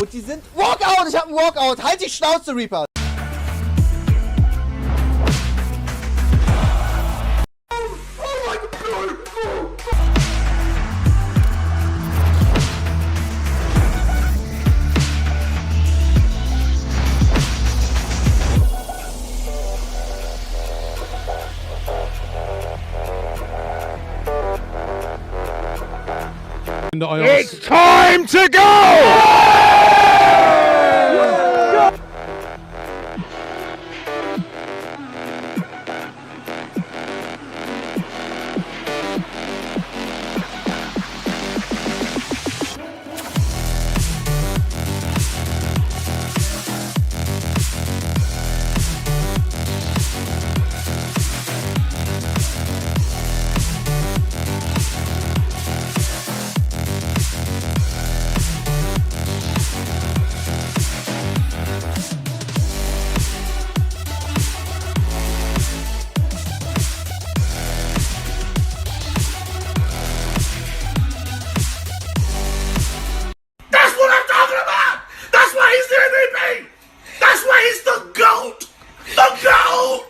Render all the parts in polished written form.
Und die sind... Walkout! Ich hab einen Walkout! Halt die Schnauze, Reaper! It's time to go! That's what I'm talking about! That's why he's the MVP! That's why he's the GOAT! The GOAT!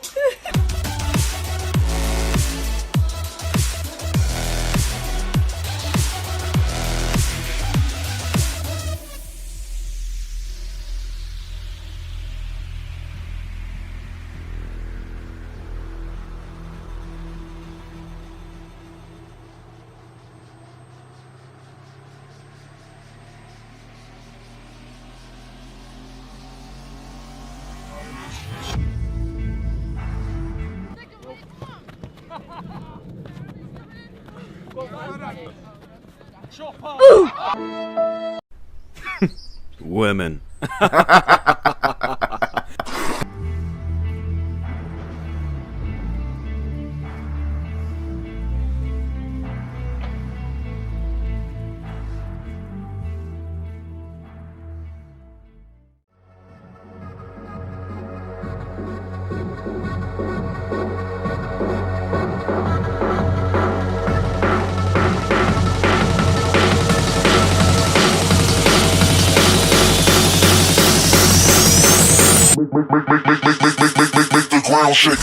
Women. Make the ground shake.